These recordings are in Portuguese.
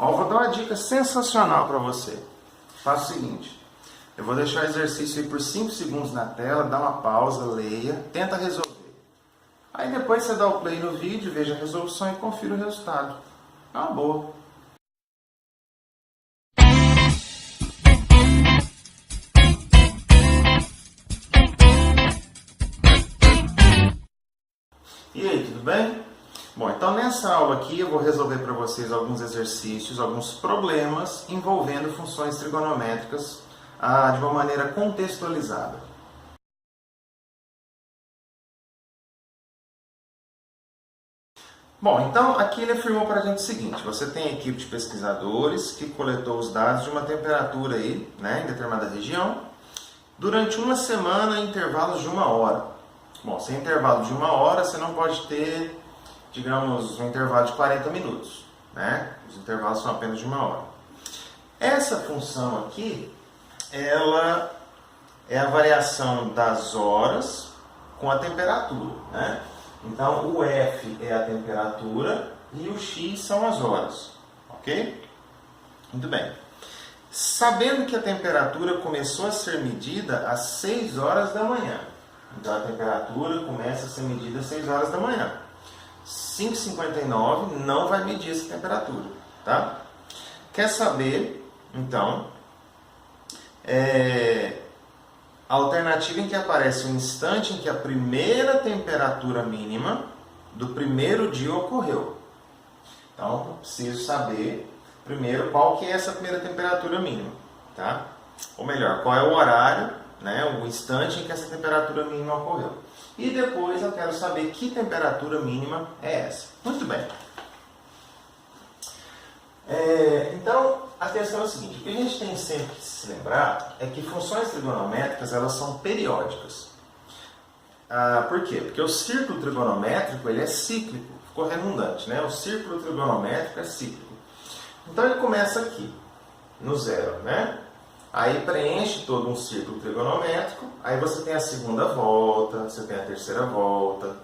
Ó, eu vou dar uma dica sensacional para você. Faça o seguinte, eu vou deixar o exercício aí por 5 segundos na tela, dá uma pausa, leia, tenta resolver. Aí depois você dá o play no vídeo, veja a resolução e confira o resultado. É uma boa. E aí, tudo bem? Bom, então nessa aula aqui eu vou resolver para vocês alguns exercícios, alguns problemas envolvendo funções trigonométricas de uma maneira contextualizada. Bom, então aqui ele afirmou para a gente o seguinte: você tem a equipe de pesquisadores que coletou os dados de uma temperatura aí, né, em determinada região, durante uma semana em intervalos de 1 hora. Bom, sem intervalo de 1 hora, você não pode ter, digamos, um intervalo de 40 minutos, né? Os intervalos são apenas de 1 hora. Essa função aqui, ela é a variação das horas com a temperatura, né? Então, o F é a temperatura e o X são as horas, ok? Muito bem. Sabendo que a temperatura começou a ser medida às 6 horas da manhã. Então, a temperatura começa a ser medida às 6 horas da manhã. 5h59 não vai medir essa temperatura, tá? Quer saber, então, a alternativa em que aparece o instante em que a primeira temperatura mínima do primeiro dia ocorreu. Então, eu preciso saber, primeiro, qual que é essa primeira temperatura mínima, tá? Ou melhor, qual é o horário, né, o instante em que essa temperatura mínima ocorreu. E depois eu quero saber que temperatura mínima é essa. Muito bem. Então, a questão é a seguinte: o que a gente tem sempre que se lembrar é que funções trigonométricas, elas são periódicas. Por quê? Porque o círculo trigonométrico, ele é cíclico. Ficou redundante, né? O círculo trigonométrico é cíclico. Então, ele começa aqui, no zero, né? Aí preenche todo um círculo trigonométrico, aí você tem a segunda volta, você tem a terceira volta.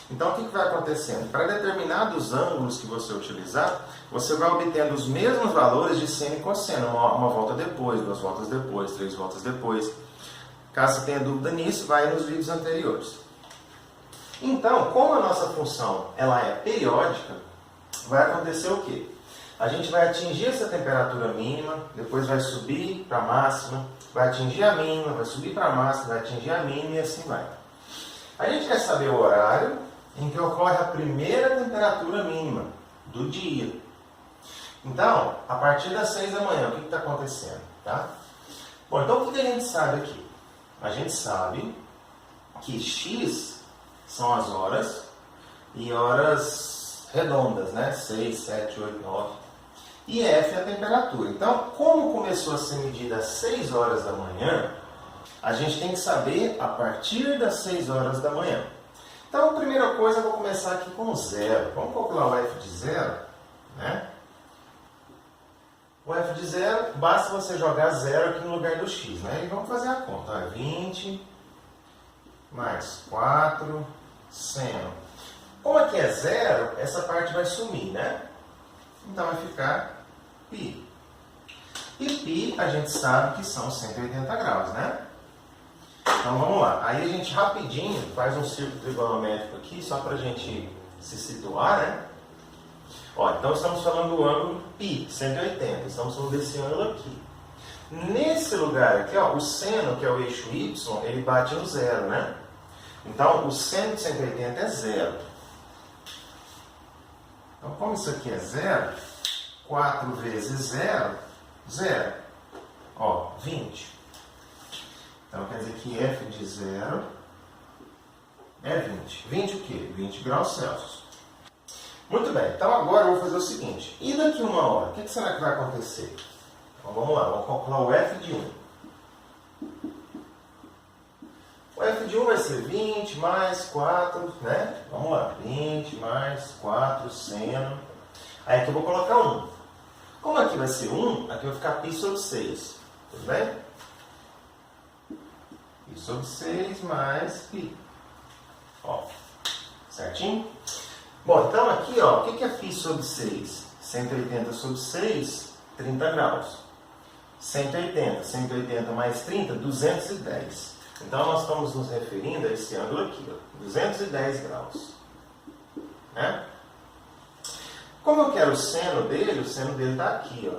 Então, o que vai acontecendo? Para determinados ângulos que você utilizar, você vai obtendo os mesmos valores de seno e cosseno, uma volta depois, 2 voltas depois, 3 voltas depois. Caso você tenha dúvida nisso, vai nos vídeos anteriores. Então, como a nossa função ela é periódica, vai acontecer o quê? A gente vai atingir essa temperatura mínima, depois vai subir para a máxima, vai atingir a mínima, vai subir para a máxima, vai atingir a mínima e assim vai. A gente quer saber o horário em que ocorre a primeira temperatura mínima do dia. Então, a partir das 6 da manhã, o que está acontecendo? Tá? Bom, então o que a gente sabe aqui? A gente sabe que X são as horas, e horas redondas, né? 6, 7, 8, 9. E F é a temperatura. Então, como começou a ser medida às 6 horas da manhã, a gente tem que saber a partir das 6 horas da manhã. Então, a primeira coisa, eu vou começar aqui com 0. Vamos calcular o F de 0, né? O F de 0, basta você jogar 0 aqui no lugar do X, né? E vamos fazer a conta. 20 mais 4 seno. Como aqui é 0, essa parte vai sumir, né? Então vai ficar π. E π a gente sabe que são 180 graus, né? Então vamos lá. Aí a gente rapidinho faz um círculo trigonométrico aqui, só para a gente se situar, né? Ó, então estamos falando do ângulo π, 180. Estamos falando desse ângulo aqui. Nesse lugar aqui, ó, o seno, que é o eixo y, ele bate no zero, né? Então o seno de 180 é zero. Então, como isso aqui é 0, 4 vezes 0, 0. Ó, 20. Então, quer dizer que F de 0 é 20. 20 o quê? 20 graus Celsius. Muito bem. Então, agora eu vou fazer o seguinte. E daqui a 1 hora, o que será que vai acontecer? Então, vamos lá. Vamos calcular o F de 1. O F de 1 vai ser 20 mais 4, né? Vamos lá, 20 mais 4 seno. Aí aqui eu vou colocar 1. Como aqui vai ser 1, aqui vai ficar π sobre 6. Tudo bem? Π sobre 6 mais π. Ó, certinho? Bom, então aqui, ó, o que é π sobre 6? 180 sobre 6, 30 graus. 180 mais 30, 210. Então, nós estamos nos referindo a esse ângulo aqui, ó, 210 graus. Né? Como eu quero o seno dele está aqui, ó.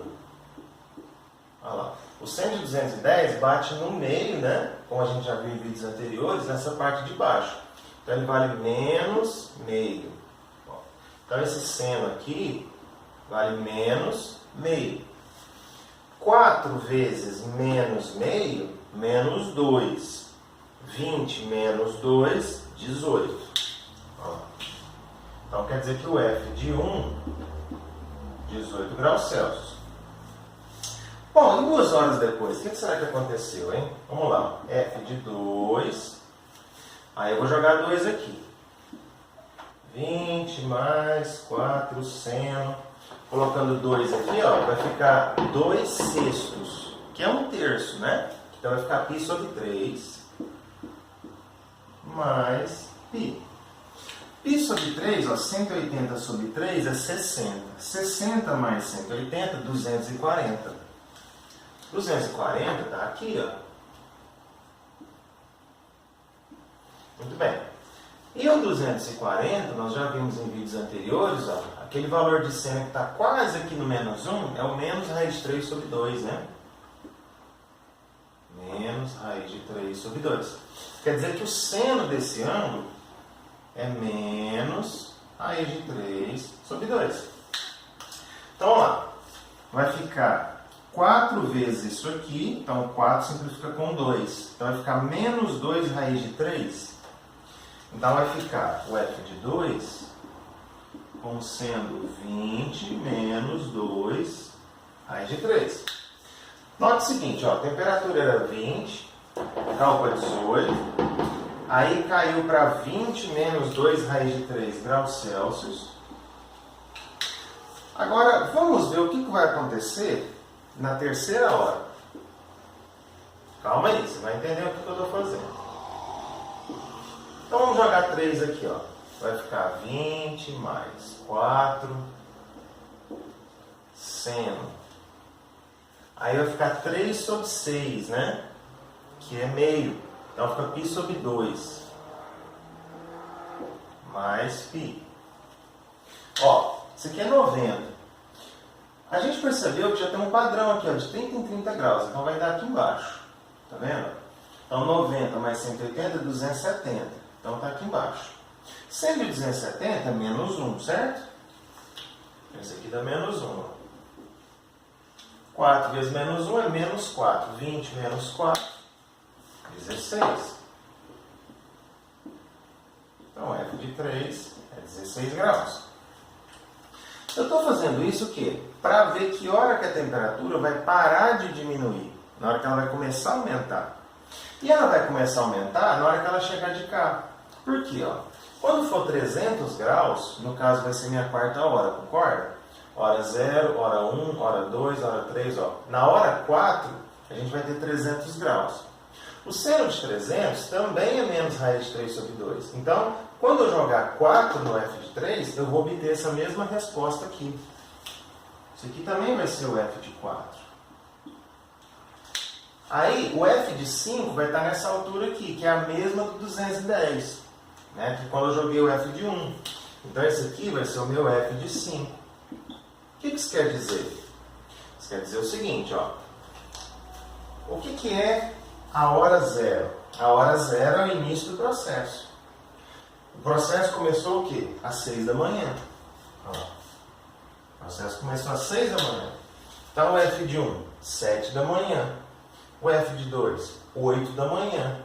Olha lá. O seno de 210 bate no meio, né? Como a gente já viu em vídeos anteriores, nessa parte de baixo. Então, ele vale menos meio. Então, esse seno aqui vale menos meio. 4 vezes menos meio, menos 2. 20 menos 2, 18. Ó. Então, quer dizer que o F de 1, 18 graus Celsius. Bom, e 2 horas depois, o que será que aconteceu, hein? Vamos lá. F de 2. Aí eu vou jogar 2 aqui. 20 mais 4 seno. Colocando 2 aqui, ó, vai ficar 2 sextos, que é 1/3, né? Então vai ficar π sobre 3 mais π. Π sobre 3, ó, 180 sobre 3 é 60. 60 mais 180, 240. 240 está aqui, ó. Muito bem. E o 240, nós já vimos em vídeos anteriores, ó, aquele valor de seno que está quase aqui no menos 1 é o menos raiz de 3 sobre 2, né? Menos raiz de 3 sobre 2. Quer dizer que o seno desse ângulo é menos raiz de 3 sobre 2. Então, vamos lá. Vai ficar 4 vezes isso aqui. Então, 4 simplifica com 2. Então, vai ficar menos 2 raiz de 3. Então, vai ficar o F de 2 como sendo 20 menos 2 raiz de 3. Note o seguinte, ó, a temperatura era 20, caiu para 18, aí caiu para 20 menos 2 raiz de 3 graus Celsius. Agora, vamos ver o que vai acontecer na terceira hora. Calma aí, você vai entender o que eu estou fazendo. Então, vamos jogar 3 aqui, ó. Vai ficar 20 mais 4 seno. Aí vai ficar 3 sobre 6, né? Que é meio. Então fica π sobre 2. Mais π. Ó, isso aqui é 90. A gente percebeu que já tem um padrão aqui, ó, de 30 em 30 graus. Então vai dar aqui embaixo. Tá vendo? Então 90 mais 180 é 270. Então tá aqui embaixo. Sendo de 270 é menos 1, certo? Esse aqui dá menos 1. Ó. 4 vezes menos 1 é menos 4. 20 menos 4, 16. Então, F de 3 é 16 graus. Eu estou fazendo isso o quê? Para ver que hora que a temperatura vai parar de diminuir. Na hora que ela vai começar a aumentar. E ela vai começar a aumentar na hora que ela chegar de cá. Por quê? Ó? Quando for 300 graus, no caso vai ser minha quarta hora, concorda? Hora 0, hora 1, hora 2, hora 3, ó. Na hora 4, a gente vai ter 300 graus. O seno de 300 também é menos raiz de 3 sobre 2. Então, quando eu jogar 4 no F de 3, eu vou obter essa mesma resposta aqui. Isso aqui também vai ser o F de 4. Aí, o F de 5 vai estar nessa altura aqui, que é a mesma do 210. Né? Que quando eu joguei o F de 1. Então, esse aqui vai ser o meu F de 5. O que isso quer dizer? Isso quer dizer o seguinte, ó. O que é a hora zero? A hora zero é o início do processo. O processo começou o quê? Às 6 da manhã. Ó. O processo começou às 6 da manhã. Então, o F de 1, 7 da manhã. O F de 2, 8 da manhã.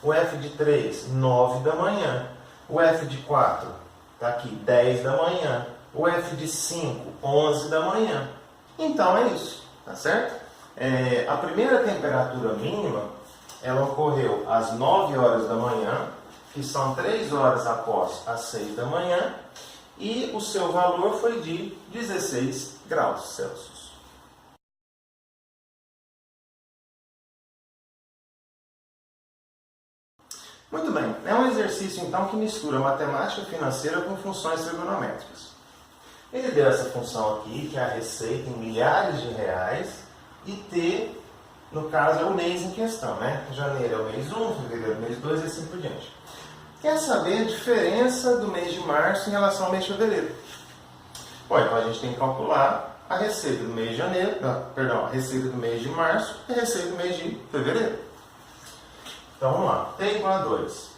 O F de 3, 9 da manhã. O F de 4, está aqui, 10 da manhã. O F de 5, 11 da manhã. Então é isso, tá certo? A primeira temperatura mínima, ela ocorreu às 9 horas da manhã, que são 3 horas após as 6 da manhã, e o seu valor foi de 16 graus Celsius. Muito bem, é um exercício então que mistura matemática financeira com funções trigonométricas. Ele deu essa função aqui, que é a receita em milhares de reais, e T, no caso, é o mês em questão, né? Janeiro é o mês 1, fevereiro é o mês 2 e assim por diante. Quer saber a diferença do mês de março em relação ao mês de fevereiro? Bom, então a gente tem que calcular a receita do mês de janeiro, a receita do mês de março e a receita do mês de fevereiro. Então vamos lá, T igual a 2.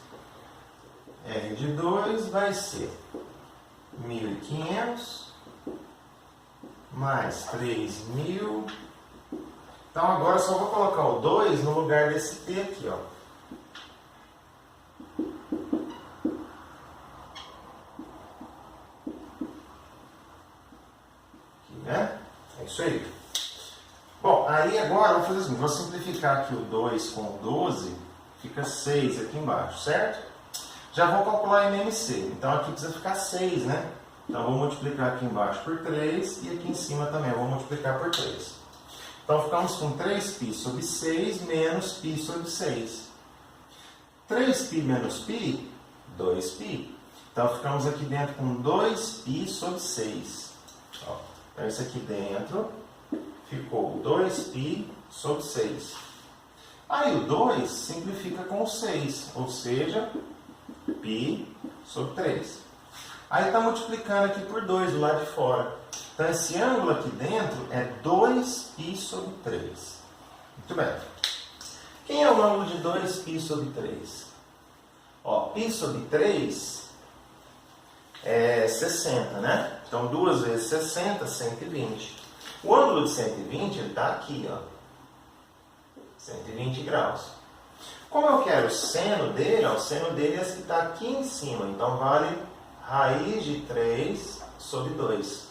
R de 2 vai ser 1.500 mais 3.000. Então agora só vou colocar o 2 no lugar desse T aqui, ó. Aqui, né? É isso aí. Bom, aí agora eu vou fazer assim, vou simplificar aqui o 2 com o 12, fica 6 aqui embaixo, certo? Já vou calcular MMC, então aqui precisa ficar 6, né? Então vou multiplicar aqui embaixo por 3 e aqui em cima também vou multiplicar por 3. Então ficamos com 3π sobre 6 menos π sobre 6. 3π menos π, 2π. Então ficamos aqui dentro com 2π sobre 6. Ó, então isso aqui dentro ficou 2π sobre 6. Aí o 2 simplifica com o 6, ou seja, π sobre 3. Aí está multiplicando aqui por 2 do lado de fora. Então esse ângulo aqui dentro é 2π sobre 3. Muito bem. Quem é o ângulo de 2π sobre 3? Ó, π sobre 3 é 60, né? Então 2 vezes 60, 120. O ângulo de 120 está aqui, ó. 120 graus. Como eu quero o seno dele, ó, o seno dele é esse que está aqui em cima. Então vale raiz de 3 sobre 2.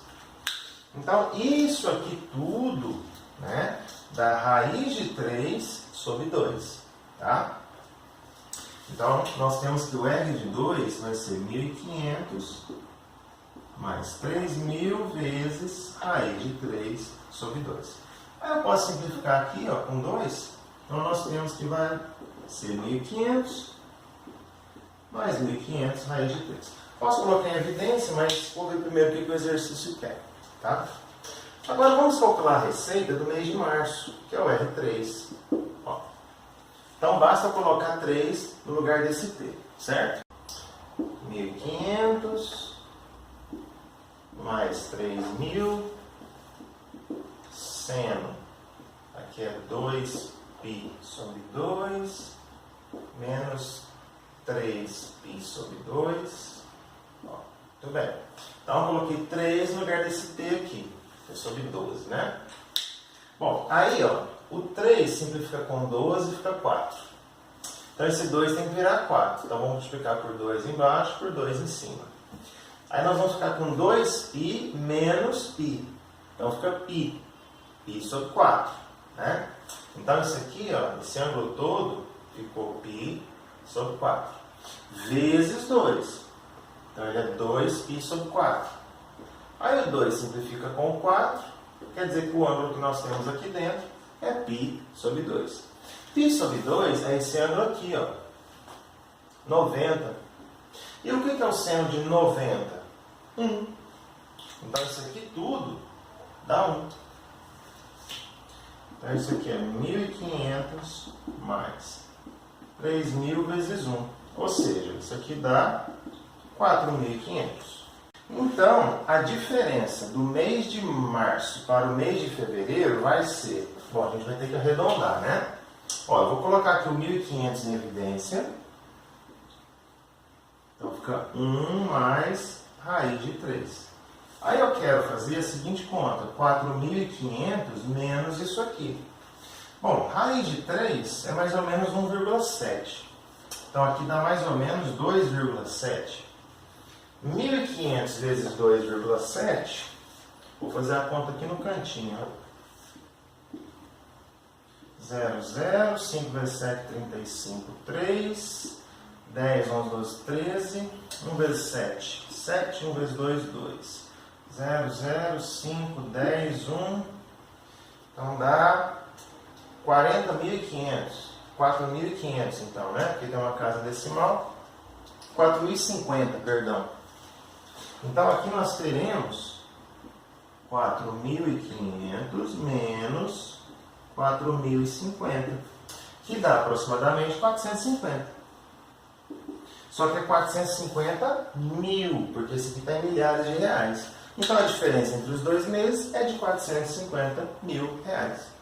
Então isso aqui tudo, né, dá raiz de 3 sobre 2. Tá? Então nós temos que o R de 2 vai ser 1.500 mais 3.000 vezes raiz de 3 sobre 2. Aí eu posso simplificar aqui, ó, com 2. Então nós temos que vai ser 1.500 mais 1.500 raiz de 3. Posso colocar em evidência, mas vou ver primeiro o que o exercício quer. Tá? Agora vamos calcular a receita do mês de março, que é o R3. Ó. Então basta colocar 3 no lugar desse T, certo? 1.500 mais 3.000, seno, aqui é 2π sobre 2, menos 3π sobre 2. Ó, muito bem. Então eu coloquei 3 no lugar desse T aqui, que é sobre 12, né? Bom, aí ó, o 3 simplifica com 12 e fica 4. Então esse 2 tem que virar 4. Então vamos multiplicar por 2 embaixo, por 2 em cima. Aí nós vamos ficar com 2π menos π. Então fica π sobre 4. Né? Então isso aqui, ó, esse ângulo todo ficou π sobre 4. Vezes 2. Então ele é 2π sobre 4. Aí o 2 simplifica com o 4. Quer dizer que o ângulo que nós temos aqui dentro é π sobre 2. Π sobre 2 é esse ângulo aqui, ó, 90. E o que é o seno de 90? 1. Então isso aqui tudo dá 1. Então isso aqui é 1.500 mais 3.000 vezes 1. Ou seja, isso aqui dá 4.500. Então, a diferença do mês de março para o mês de fevereiro vai ser... Bom, a gente vai ter que arredondar, né? Ó, eu vou colocar aqui o 1.500 em evidência. Então fica 1 mais raiz de 3. Aí eu quero fazer a seguinte conta. 4.500 menos isso aqui. Bom, raiz de 3 é mais ou menos 1,7. Então aqui dá mais ou menos 2,7. 1.500 vezes 2,7. Vou fazer a conta aqui no cantinho. 0, 0, 5 vezes 7, 35, 3, 10, 11, 12, 13, 1 vezes 7, 7, 1 vezes 2, 2, 0, 0, 5, 10, 1, então dá 40.500, 4.500 então, né? Porque tem uma casa decimal, 4.050, perdão. Então aqui nós teremos 4.500 menos 4.050, que dá aproximadamente 450. Só que é 450 mil, porque esse aqui está em milhares de reais. Então a diferença entre os dois meses é de 450 mil reais.